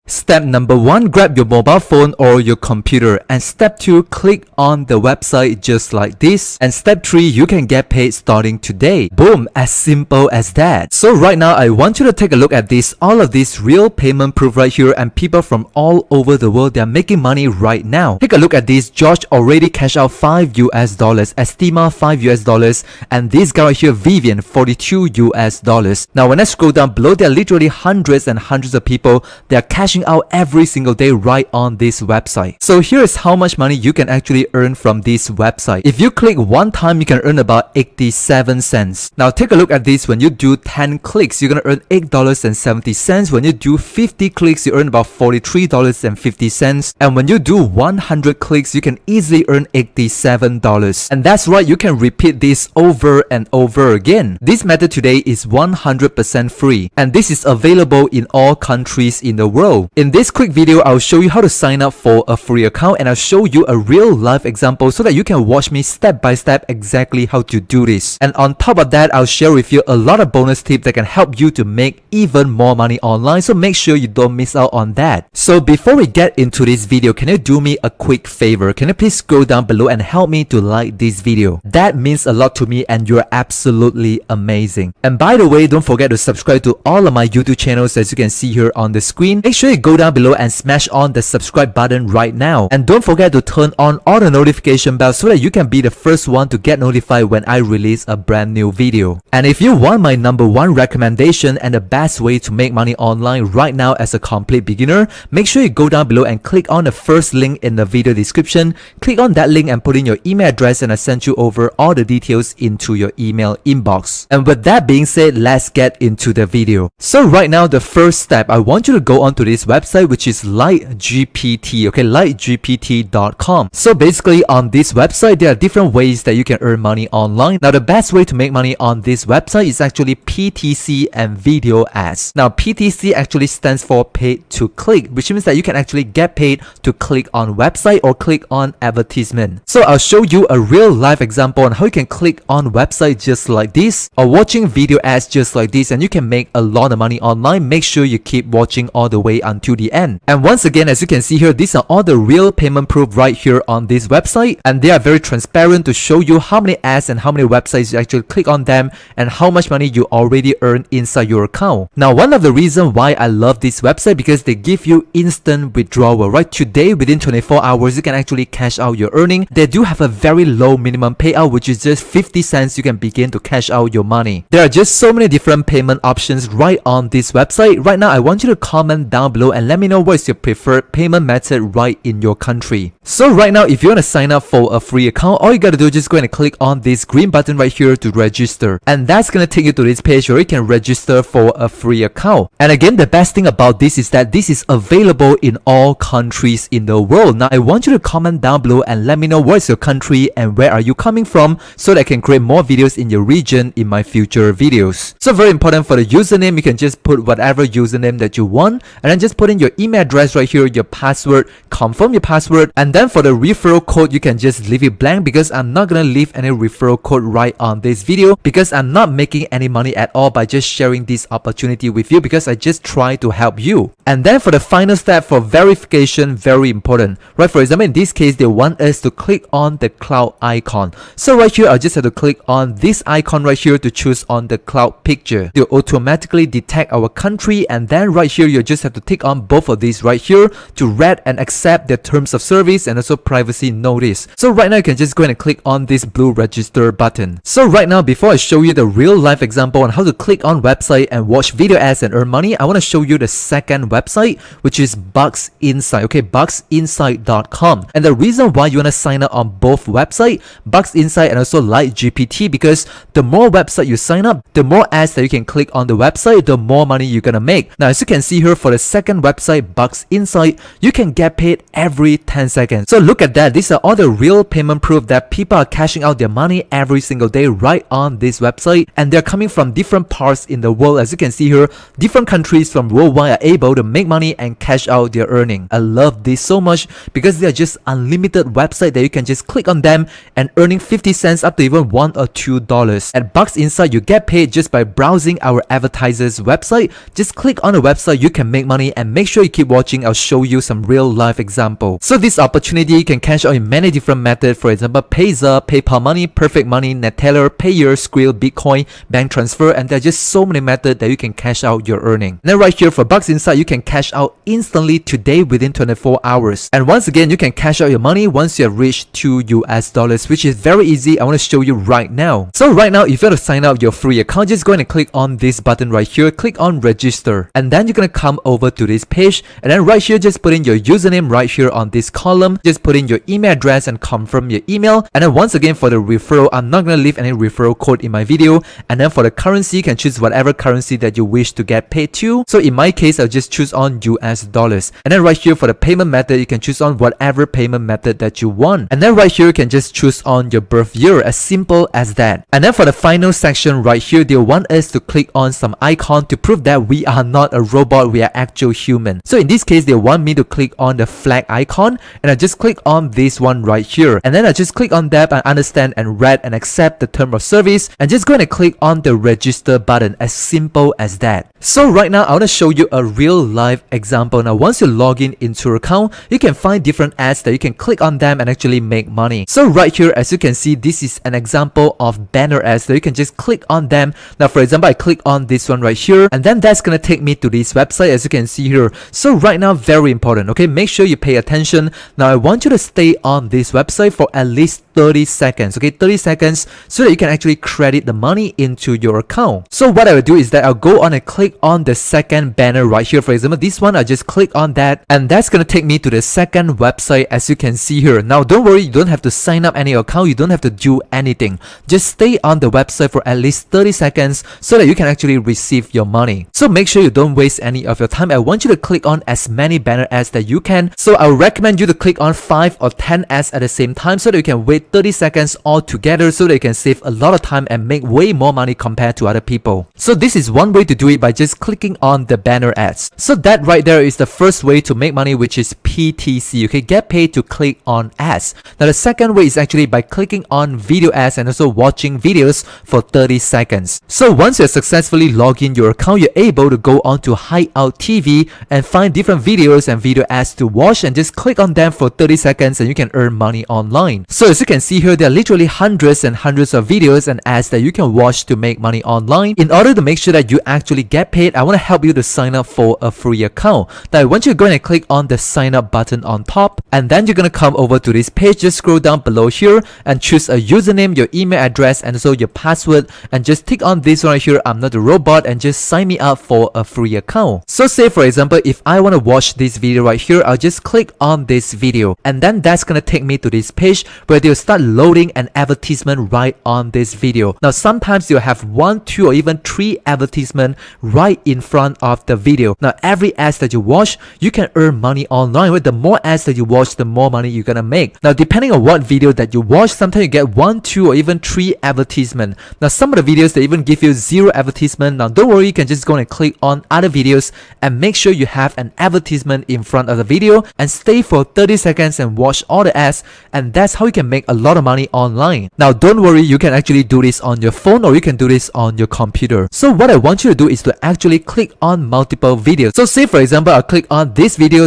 Step number 1, grab your mobile phone or your computer, and step 2, click on the website just like this, and step 3, you can get paid starting today. Boom, as simple as that. So right now I want you to take a look at this, all of this real payment proof right here, and people from all over the world, they're making money right now. Take a look at this. George already cashed out $5 US, Estima $5 US, and this guy right here, Vivian, $42 US. Now when I scroll down below, there are literally hundreds and hundreds of people, they are cashing out every single day right on this website. So here's how much money you can actually earn from this website. If you click one time, you can earn about 87 cents. Now take a look at this. When you do 10 clicks, you're gonna earn $8.70. When you do 50 clicks, you earn about $43.50. And when you do 100 clicks, you can easily earn $87. And that's right, you can repeat this over and over again. This method today is 100% free, and this is available in all countries in the world. In this quick video, I'll show you how to sign up for a free account, and I'll show you a real life example so that you can watch me step by step exactly how to do this. And on top of that, I'll share with you a lot of bonus tips that can help you to make even more money online, so make sure you don't miss out on that. So before we get into this video, can you do me a quick favor? Can you please scroll down below and help me to like this video? That means a lot to me, and you're absolutely amazing. And by the way, don't forget to subscribe to all of my YouTube channels as you can see here on the screen. Make sure you go down below and smash on the subscribe button right now. And don't forget to turn on all the notification bells so that you can be the first one to get notified when I release a brand new video. And if you want my #1 recommendation and the best way to make money online right now as a complete beginner, make sure you go down below and click on the first link in the video description. Click on that link and put in your email address, and I'll send you over all the details into your email inbox. And with that being said, let's get into the video. So right now, the first step, I want you to go onto this website, which is LightGPT, okay, lightgpt.com. So basically on this website, there are different ways that you can earn money online. Now the best way to make money on this website is actually PTC and video ads. Now PTC actually stands for paid to click, which means that you can actually get paid to click on website or click on advertisement. So I'll show you a real life example on how you can click on website just like this, or watching video ads just like this, and you can make a lot of money online. Make sure you keep watching all the way until the end. And once again, as you can see here, these are all the real payment proof right here on this website, and they are very transparent to show you how many ads and how many websites you actually click on them, and how much money you already earn inside your account. Now one of the reasons why I love this website, because they give you instant withdrawal. Right today, within 24 hours, you can actually cash out your earning. They do have a very low minimum payout, which is just 50 cents. You can begin to cash out your money. There are just so many different payment options right on this website. Right now, I want you to comment down below and let me know what is your preferred payment method right in your country. So right now, if you want to sign up for a free account, all you gotta do is just go and click on this green button right here to register, and that's gonna take you to this page where you can register for a free account. And again, the best thing about this is that this is available in all countries in the world. Now I want you to comment down below and let me know what's your country and where are you coming from, so that I can create more videos in your region in my future videos. So very important, for the username, you can just put whatever username that you want, and then just put in your email address right here, your password, confirm your password. And then for the referral code, you can just leave it blank, because I'm not gonna leave any referral code right on this video, because I'm not making any money at all by just sharing this opportunity with you, because I just try to help you. And then for the final step, for verification, very important, right? For example, in this case, they want us to click on the cloud icon. So right here, I'll just have to click on this icon right here to choose on the cloud picture. They'll automatically detect our country, and then right here, you just have to tick on both of these right here to read and accept their terms of service and also privacy notice. So right now, you can just go and click on this blue register button. So right now, before I show you the real life example on how to click on website and watch video ads and earn money, I want to show you the second website, which is Bucks Insight, okay, bucksinsight.com. And the reason why you want to sign up on both website, Bucks Insight and also LightGPT, because the more website you sign up, the more ads that you can click on the website, the more money you're gonna make. Now as you can see here, for the second website, Bucks Insight, you can get paid every 10 seconds. So look at that, these are all the real payment proof that people are cashing out their money every single day right on this website, and they're coming from different parts in the world. As you can see here, different countries from worldwide are able to make money and cash out their earning. I love this so much because they are just unlimited website that you can just click on them and earning 50 cents up to even $1 or $2. At Bucks Insight, you get paid just by browsing our advertisers website. Just click on the website, you can make money, and make sure you keep watching. I'll show you some real life example. So this opportunity you can cash out in many different methods. For example, Payza, PayPal Money, Perfect Money, Neteller, Payer, Skrill, Bitcoin, bank transfer, and there are just so many methods that you can cash out your earning. And then right here for Bucks Insight, you can cash out instantly today within 24 hours. And once again, you can cash out your money once you have reached $2, which is very easy. I want to show you right now. So right now, if you want to sign up your free account, just go ahead and click on this button right here. Click on register. And then you're going to come over to this page. And then right here, just put in your username right here on this column. Just put in your email address and confirm your email. And then once again, for the referral, I'm not going to leave any referral code in my video. And then for the currency, you can choose whatever currency that you wish to get paid to. So in my case, I'll just choose on US dollars. And then right here for the payment method, you can choose on whatever payment method that you want. And then right here, you can just choose on your birth year, as simple as that. And then for the final section right here, they want us to click on some icon to prove that we are not a robot, we are actual human. So in this case, they want me to click on the flag icon, and I just click on this one right here. And then I just click on that and understand and read and accept the term of service, and just go ahead and click on the register button, as simple as that. So right now, I want to show you a real life example. Now, once you log in into your account, you can find different ads that you can click on them and actually make money. So right here, as you can see, this is an example of banner ads that you can just click on them. Now, for example, I click on this one right here, and then that's gonna take me to this website, as you can see here. So right now, very important, okay? Make sure you pay attention. Now, I want you to stay on this website for at least 30 seconds, okay? 30 seconds so that you can actually credit the money into your account. So what I will do is that I'll go on and click on the second banner right here. For example, this one, I just click on that, and that's gonna take me to the second website, as you can see here. Now, don't worry, you don't have to sign up any account, you don't have to do anything. Just stay on the website for at least 30 seconds so that you can actually receive your money. So make sure you don't waste any of your time. I want you to click on as many banner ads that you can. So I would recommend you to click on 5 or 10 ads at the same time so that you can wait 30 seconds all together so that you can save a lot of time and make way more money compared to other people. So this is one way to do it, by just clicking on the banner ads. So that right there is the first way to make money, which is PTC. Okay, get paid to click on ads. Now the second way is actually by clicking on video ads and also watching videos for 30 seconds. So once you successfully log in your account, you're able to go on to Hideout TV and find different videos and video ads to watch, and just click on them for 30 seconds and you can earn money online. So as you can see here, there are literally hundreds and hundreds of videos and ads that you can watch to make money online. In order to make sure that you actually get paid, I want to help you to sign up for a free account. Now I want you to go and click on the sign up button on top, and then you're going to come over to this page. Just scroll down below here and choose a username, your email address, and also your password, and just tick on this one right here, I'm not a robot, and just sign me up for a free account. So say for example, if I want to watch this video right here, I'll just click on this video, and then that's gonna take me to this page where they'll start loading an advertisement right on this video. Now sometimes you'll have 1, 2, or even 3 advertisements right in front of the video. Now every ad that you watch, you can earn money online. With the more ads that you watch, the more money you're gonna make. Now depending on what video that you watch, sometimes you get 1, 2, or even 3 advertisements. Now some of the videos they even give you 0 advertisement. Now don't worry, you can just go and click on other videos and make sure you have an advertisement in front of the video and stay for 30 seconds and watch all the ads, and that's how you can make a lot of money online. Now don't worry, you can actually do this on your phone or you can do this on your computer. So what I want you to do is to actually click on multiple videos. So say for example, I'll click on this video,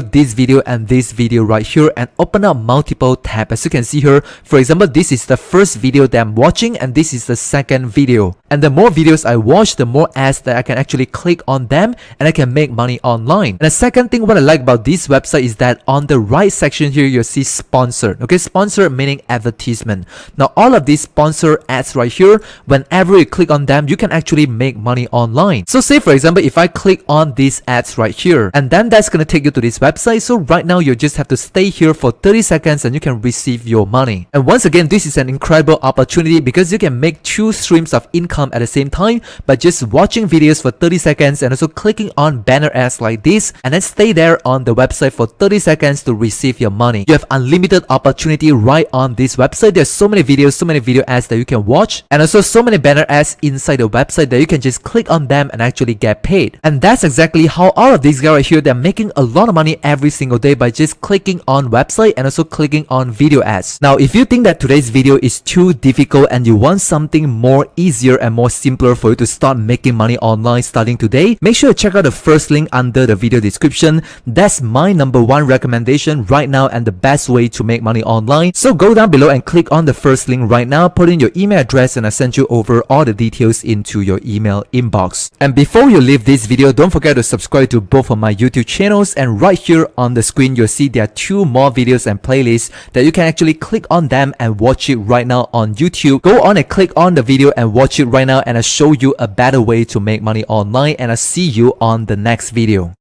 and this video right here, and open up multiple tabs. As you can see here, for example, this is the first video that I'm watching and this is the second video. And the more videos I watch, the more ads that I can actually click on them and I can make money online. And the second thing what I like about this website is that on the right section here, you'll see sponsored. Okay, sponsored meaning advertisement. Now all of these sponsored ads right here, whenever you click on them, you can actually make money online. So say for example, if I click on these ads right here, and then that's gonna take you to this website. So right now you just have to stay here for 30 seconds and you can receive your money. And once again, this is an incredible opportunity because you can make 2 streams of income at the same time by just watching videos for 30 seconds and also clicking on banner ads like this, and then stay there on the website for 30 seconds to receive your money. You have unlimited opportunity right on this website. There's so many videos, so many video ads that you can watch, and also so many banner ads inside the website that you can just click on them and actually get paid. And that's exactly how our all of these guys right here, they're making a lot of money every single day by just clicking on website and also clicking on video ads. Now, if you think that today's video is too difficult and you want something more easier and more simpler for you to start making money online starting today, make sure to check out the first link under the video description. That's my number one recommendation right now and the best way to make money online. So go down below and click on the first link right now, put in your email address, and I'll send you over all the details into your email inbox. And before you leave this video, don't forget to subscribe to both of my YouTube channels, and right here on the screen you'll see there are 2 more videos and playlists that you can actually click on them and watch it right now on YouTube. Go on and click on the video and watch it right now, and I'll show you a better way to make money online, and I'll see you on the next video.